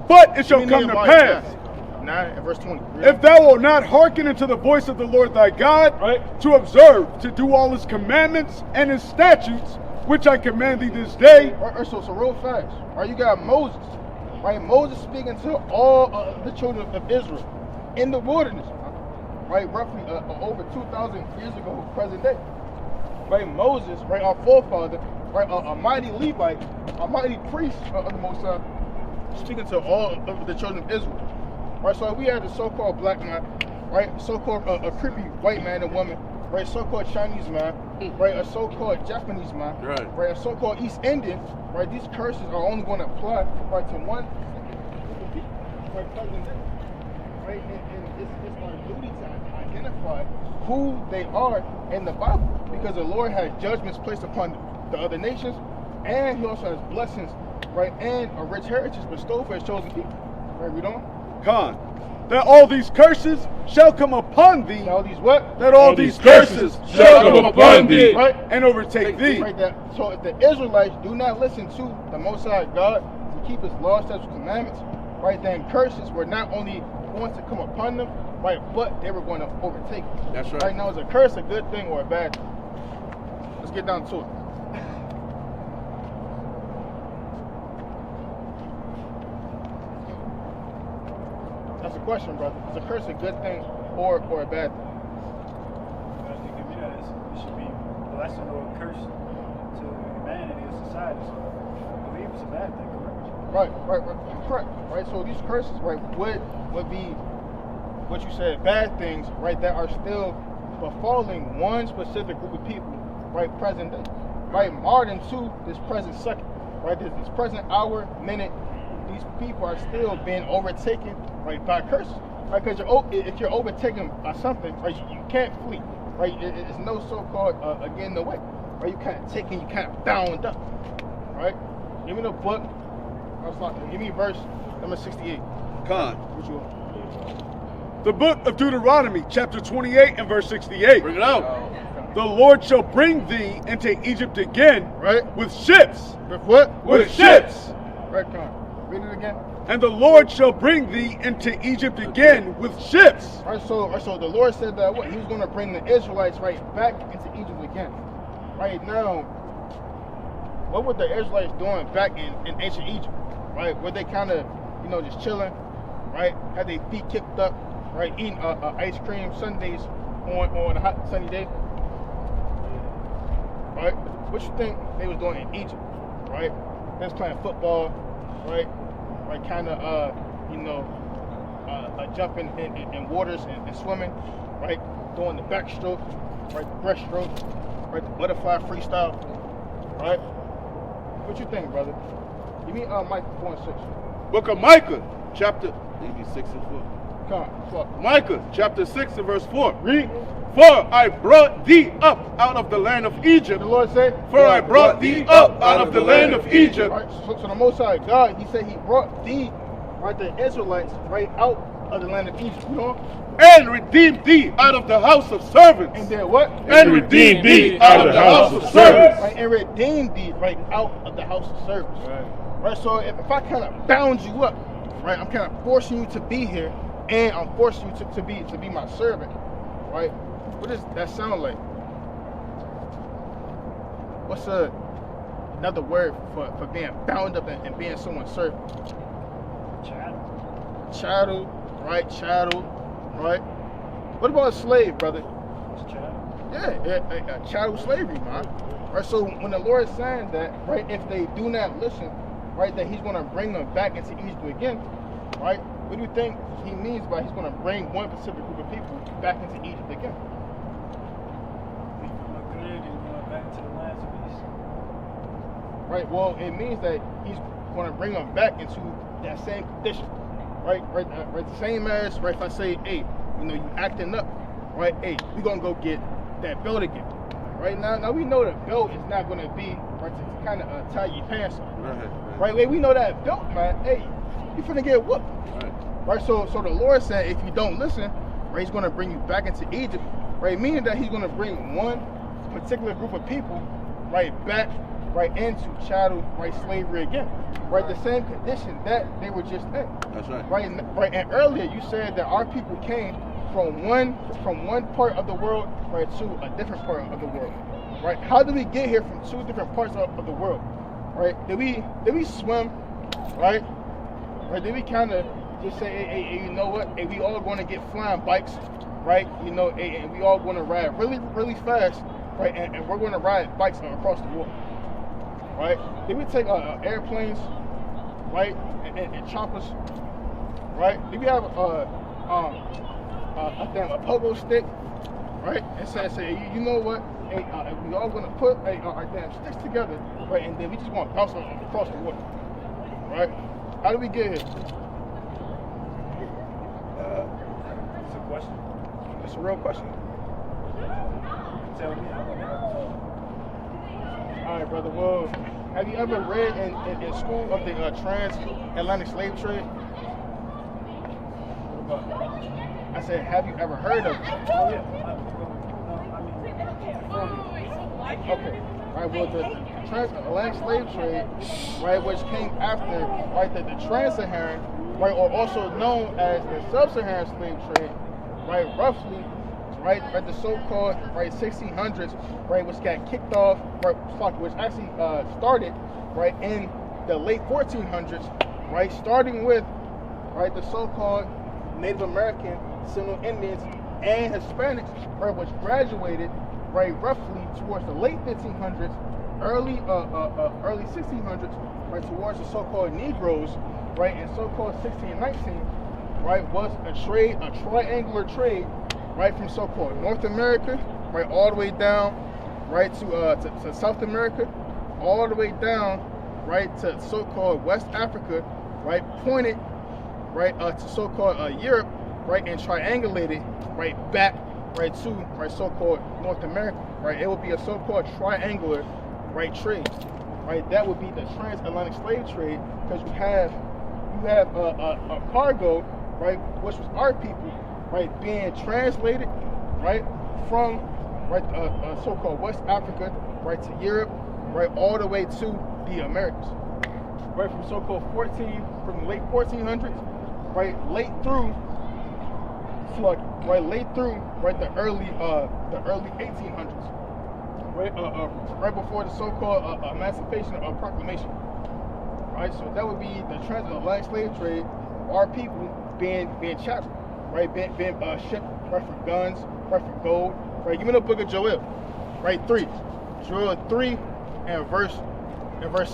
But it shall Give me come to Nehemiah pass, 9 and verse 20. Read. if thou wilt not hearken unto the voice of the Lord thy God, Right. to observe, to do all his commandments and his statutes, which I command thee this day. Right, so real fast, right, you got Moses, right, Moses speaking to all the children of Israel in the wilderness, right, roughly over 2,000 years ago, present day. Right, Moses, right, our forefather, right, a mighty Levite, a mighty priest of the Most High, speaking to all of the children of Israel. Right, so we had the so-called black man, right, so-called a creepy white man and woman, right, so-called Chinese man, right, a so-called Japanese man, right, a so-called East Indian, right. These curses are only going to apply, right, to one group of people, right, present day, right, and it's our duty to identify who they are in the Bible, because the Lord has judgments placed upon the other nations, and He also has blessings, right, and a rich heritage bestowed for His chosen people. Right, read on. Khan, that all these curses shall come upon thee, Now these what? that all these curses shall come upon thee, Right. and overtake thee. Right, that. So if the Israelites do not listen to the Most High God to keep His laws, statutes, and commandments, right, then curses were not only going to come upon them, right, but they were going to overtake them. That's right. Right, now, is a curse a good thing or a bad thing? Let's get down to it. That's a question, brother. Is a curse a good thing or a bad thing? I think it should be a blessing or a curse to humanity or society. So I believe it's a bad thing, correct? Right, correct. Right, so these curses, right, would be what you said, bad things, right, that are still befalling one specific group of people, right, present day. right, modern to this present second, right, this present hour, minute, these people are still being overtaken, right, by curses, right, because if you're overtaken by something, right, you can't flee, right, it's no so-called, again, no way, right, you can't take it, you can't bound up, right, give me the book, give me verse number 68. Con. What you want? The book of Deuteronomy, chapter 28 and verse 68. Bring it out. The Lord shall bring thee into Egypt again, right, with ships. With what? With ships. Right, Con. Read it again. And the Lord shall bring thee into Egypt again with ships. Right, so the Lord said that what? He was going to bring the Israelites right back into Egypt again. Right now, what were the Israelites doing back in ancient Egypt? Right, were they kind of, just chilling? Right, had their feet kicked up? Right, eating ice cream sundaes on a hot sunny day? Right, what you think they was doing in Egypt? Right, they was playing football. Right, kind of jumping in waters and swimming. Right, doing the backstroke. Right, the breaststroke. Right, the butterfly freestyle. Right, what you think, brother? Give me Micah 4 and 6. Book of Micah, chapter maybe 6 and 4. Come on, Micah, chapter 6 and verse 4. read. For I brought thee up out of the land of Egypt. The Lord said, For I brought thee up out of the land of Egypt. Right, so the Most High God, He said He brought thee, right, the Israelites, right out of the land of Egypt. And redeemed thee out of the house of servants. And then what? And redeemed thee out of the house of servants. Right, and redeemed thee right out of the house of servants. Right, so if I kind of bound you up, right, I'm kind of forcing you to be here, and I'm forcing you to be my servant, right? What does that sound like? What's another word for being bound up and being someone's servant? Chattel, right? Chattel, right? What about a slave, brother? Yeah, chattel slavery, man. Right, so when the Lord is saying that, right, if they do not listen, right, that He's going to bring them back into Egypt again, right? What do you think He means by He's going to bring one specific group of people back into Egypt again? Right, well, it means that He's going to bring them back into that same condition, right? Right, the same as, right, if I say, hey, you acting up, right? Hey, we're going to go get that belt again. Right, now we know the belt is not going to be, right, to kind of tie your pants on. Right, we know that belt, man, hey, you finna get whooped. Right, so the Lord said, if you don't listen, right, He's going to bring you back into Egypt, right, meaning that He's going to bring one particular group of people, right, back, right, into chattel, right, slavery again, right, the same condition that they were just in. That's right. Right, and earlier you said that our people came from one part of the world, right, to a different part of the world, right? How did we get here from two different parts of the world, right? Did we swim, right? Right? Did we kind of just say, hey, you know what? Hey, we all going to get flying bikes, right? Hey, and we all going to ride really, really fast, right? And we're going to ride bikes across the world, right? Did we take airplanes, right? And choppers, right? Did we have a pogo stick, right? And say, you know what? Hey, we all gonna put our damn sticks together, right? And then we just gonna bounce across the water, right? How did we get here? It's a question. It's a real question. Tell me. All right, brother. Well, have you ever read in school of the transatlantic slave trade? I said, have you ever heard of it? Oh, yeah. Okay. Right, well, the transatlantic slave trade, right, which came after, right, the trans-Saharan, right, or also known as the sub-Saharan slave trade, right, roughly, right, the so-called, right, 1600s, right, which got kicked off, right, which actually started, right, in the late 1400s, right, starting with, right, the so-called Native American, Seminole Indians, and Hispanics, right, which graduated, right, roughly towards the late 1500s, early 1600s, right, towards the so-called Negroes, right, and so-called 1619, right, was a trade, a triangular trade, right, from so-called North America, right, all the way down, right, to South America, all the way down, right, to so-called West Africa, right, pointed, right, to so-called Europe, right, and triangulated, right, back, right, to, right, so-called North America, right. It would be a so-called triangular, right, trade, right. That would be the transatlantic slave trade, because you have a cargo, right, which was our people, right, being translated, right, from, right, so-called West Africa, right, to Europe, right, all the way to the Americas, right, from so-called from the late 1400s, right, late through, right, the early 1800s, right before the so-called Emancipation Proclamation, right. So that would be the transatlantic slave trade. Our people being chattel, right, being shipped, right, for guns, right, for gold, right. Give me the book of Joel, right, 3, Joel 3 and verse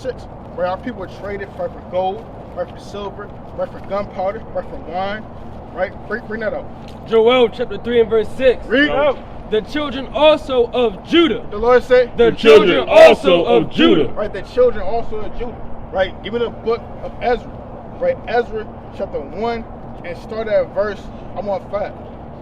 6, right. Our people were traded, right, for gold, right, for silver, right, for gunpowder, right, for wine, right. Bring that out. Joel chapter 3 and verse 6. Read out. The children also of Judah. The Lord said, The children also of Judah. right, the children also of Judah, right. Give me the book of Ezra, right, Ezra chapter 1 and start at verse 5,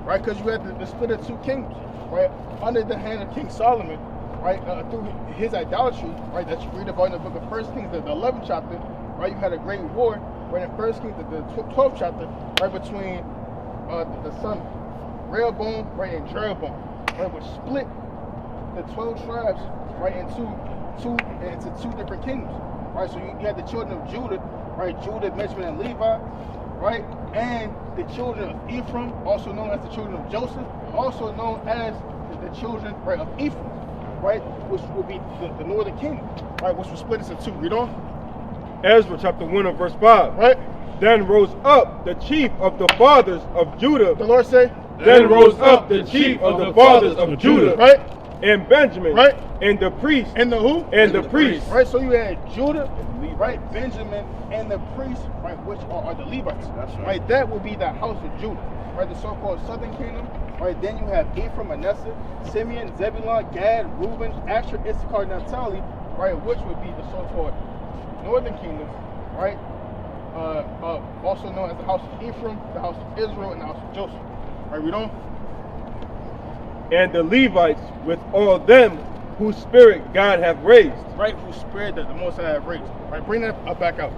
right, because you had the split of two kingdoms, right, under the hand of King Solomon, right, through his idolatry, right, that you read about in the book of 1 Kings, the 11th chapter, right. You had a great war, right, in 1 Kings, the 12th chapter, right, between the son Rehoboam, right, and Jeroboam, right, which split the 12 tribes, right, into two different kingdoms, right. So you had the children of Judah, right, Judah, Benjamin, and Levi, right, and the children of Ephraim, also known as the children of Joseph, also known as the children, right, of Ephraim, right, which would be the northern kingdom, right, which was split into two. Read on. Ezra chapter 1 and verse 5. Right. Then rose up the chief of the fathers of Judah. The Lord say. Then rose up the chief of the fathers of Judah. Right. And Benjamin. Right. And the priest. And the who? And the priest. Right. So you had Judah, right, Benjamin, and the priests, right, which are the Levites. That's right. Right. That would be the house of Judah, right, the so-called southern kingdom. Right. Then you have Ephraim, Manasseh, Simeon, Zebulun, Gad, Reuben, Asher, Issachar, Naphtali, right, which would be the so-called northern kingdom, right. Also known as the house of Ephraim, the house of Israel, and the house of Joseph. Right, read on. And the Levites with all them whose spirit God hath raised. Right, whose spirit that the Most High have raised. Right, bring that back out.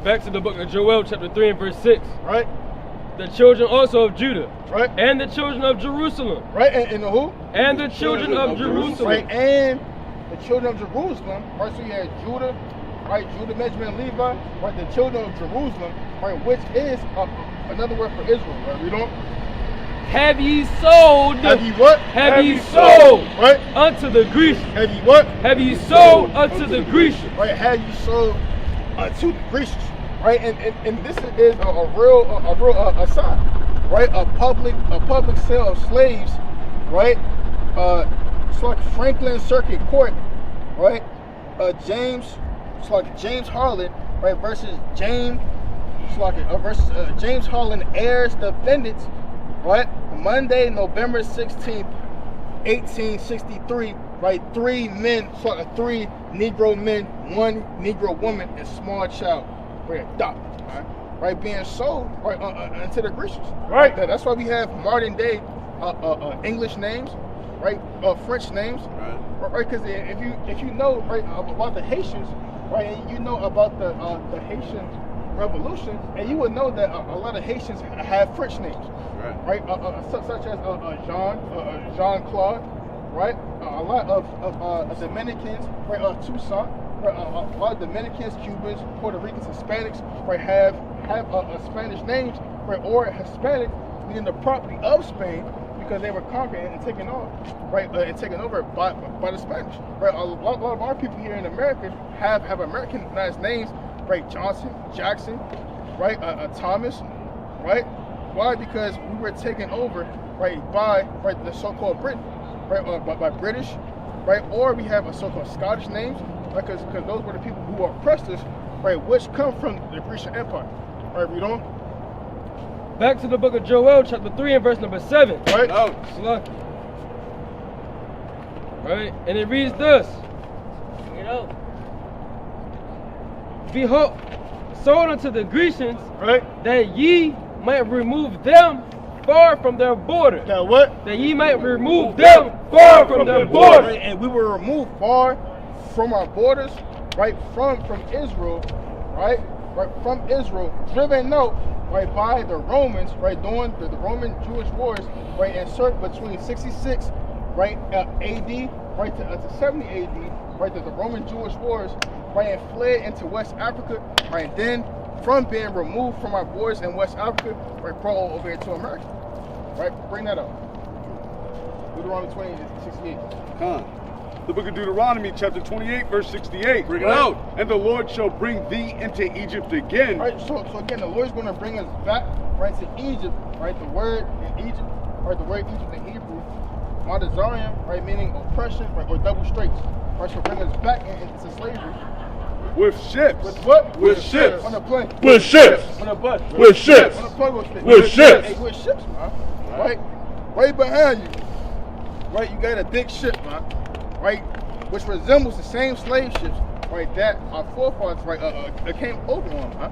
Back to the book of Joel chapter 3 and verse 6. Right. The children also of Judah. Right. And the children of Jerusalem. Right, and the who? And the children of Jerusalem. Right, and the children of Jerusalem. Right, so you had Judah, right, Judah, Benjamin, and Levi. Right, the children of Jerusalem, right, which is another word for Israel. Right, read on. Have ye sold? Have ye what? Have ye sold? Right. Unto the Grecians. Have ye what? Have ye sold unto the Grecians? Right. Have ye sold unto the Grecians? Right. And this is a real aside. Right. A public sale of slaves. Right. It's like Franklin Circuit Court. Right. James. It's like James Harlan. Right. Versus James. It's like versus James Harlan heirs defendants. Right, Monday, November 16th, 1863, right, 3 Negro men, 1 Negro woman, and small child were adopted, right, being sold, right, into the Grecians, right. That's why we have modern day English names, right, French names, right, because if you know, right, about the Haitians, right, and you know about the Haitian Revolution, and you would know that a lot of Haitians have French names. Right, such as Jean Claude, right? A lot of Dominicans, right? Toussaint, right? A lot of Dominicans, Cubans, Puerto Ricans, Hispanics, right? Have Spanish names, right? Or Hispanic, meaning the property of Spain, because they were conquered and taken on, right? And taken over by the Spanish, right? A lot of our people here in America have Americanized names, right? Johnson, Jackson, right? Thomas, right? Why? Because we were taken over, right, by the so-called Britain, right, by British, right, or we have a so-called Scottish names, right, because those were the people who oppressed us, right, which come from the Grecian Empire. Right, read on. Back to the book of Joel, chapter 3 and verse number 7. Right. Oh, Right? And it reads this. Behold, sold unto the Grecians, Right? that ye might remove them far from their border. That what? That ye might remove them far from their border. Right? And we were removed far from our borders, right? From Israel, right? Right from Israel, driven out, right, by the Romans, right, during the Roman Jewish wars, right, insert between 66, right, AD, right, to 70 AD, right, the Roman Jewish wars, right, and fled into West Africa, right, and then from being removed from our borders in West Africa, right, brought over into America, right, bring that up. Deuteronomy 20:68. Con. The book of Deuteronomy, chapter 28, verse 68. Bring it out. And the Lord shall bring thee into Egypt again. Right, so again, the Lord's going to bring us back, right, to Egypt, right, the word in Egypt, right, the word Egypt in Hebrew, Madazarium, right, meaning oppression, right, or double straits, right, so bring us back into slavery. With ships. With what? With ships. On a plane. With ships. On a bus. With ships. On a plug with ships. With ships. Hey, with ships, man. Right? Right behind you. Right, you got a big ship, man. Right? Which resembles the same slave ships, right, that our forefathers, right, came over on, huh?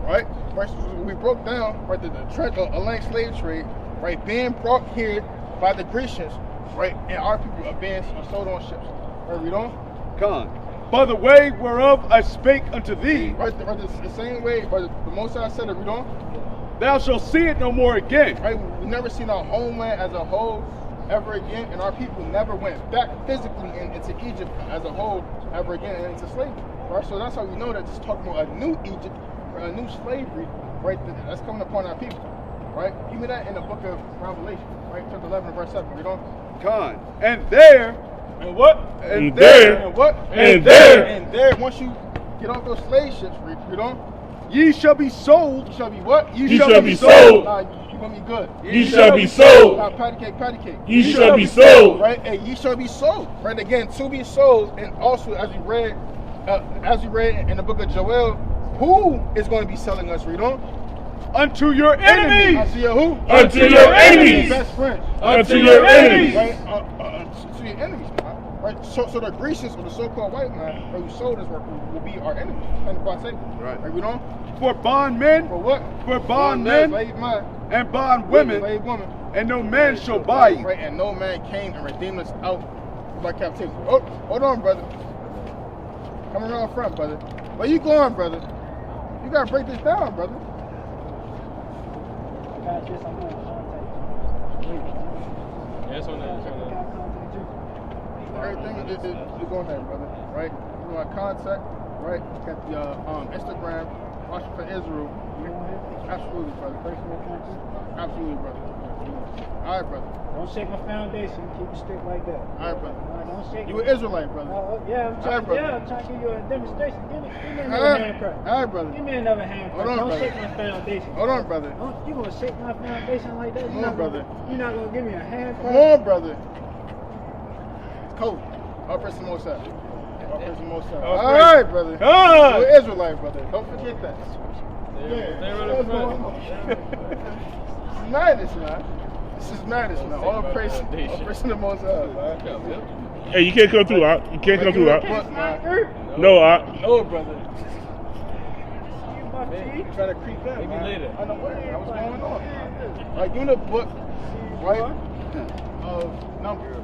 Right? Right, so we broke down, right, the Atlantic slave trade, right, being brought here by the Grecians, right, and our people are being sold on ships. Right, read on. Con. By the way whereof I spake unto thee, Right, the same way, right, the Most High said it, read on. thou shalt see it no more again. Right, we never seen our homeland as a whole ever again, and our people never went back physically into Egypt as a whole ever again and into slavery. Right, so that's how we know that it's talking about a new Egypt, or a new slavery, right, that's coming upon our people. Right, give me that in the book of Revelation, right, chapter 11, verse 7. Read on. Con. And there, And what? And there. And what? And there. And there. Once you get off those slave ships, read on. ye shall be sold. You shall be what? Ye shall be sold. Nah, you gonna be good. Ye shall be sold. Nah, patty cake, patty cake. Ye shall be sold. Right, and ye shall be sold. Right, again, to be sold, and also as we read in the book of Joel, who is going to be selling us? Read on. Unto your enemies. Unto your who? Unto your enemies. Best friends. Unto your enemies. Right, to your enemies. Right, so the Grecians or the so-called white man who sold us will be our enemies. Right. Read on. For bondmen. For what? For bondmen. Slave man. And bondwomen. Slave woman. And no man shall buy you. Right, and no man came and redeemed us out of our captivity. Oh, hold on, brother. Come around front, brother. Where you going, brother? You gotta break this down, brother. Yes or no? Everything is going there, brother. Right? You want contact, right? Got the Instagram, Watching for Israel. Absolutely, brother. Absolutely, brother. All right, brother. Don't shake my foundation. Keep it strict like that. All right, brother. Don't shake You an Israelite, brother. Yeah, I'm trying. All right, Yeah, I'm trying to give you a demonstration. Give me All another right, hand crack. all right, brother. Give me another hand crack. Hold on, Don't brother. shake my foundation. Hold on, brother. You gonna shake my foundation like that? Come on, brother. You're not gonna give me a hand crack. Come on, brother. It's cold. All praise to the Most High. All praise to the Most High. All right, brother. You're an Israelite, brother. Don't forget that. This is madness, man. This is madness, man. All praise to the Most High, man. Hey, you can't come through, Out. You can't come through, Out. No, Out. No, brother. You trying to creep in, man. later. I know what's going on. Like, you in the book, right, of Numbers.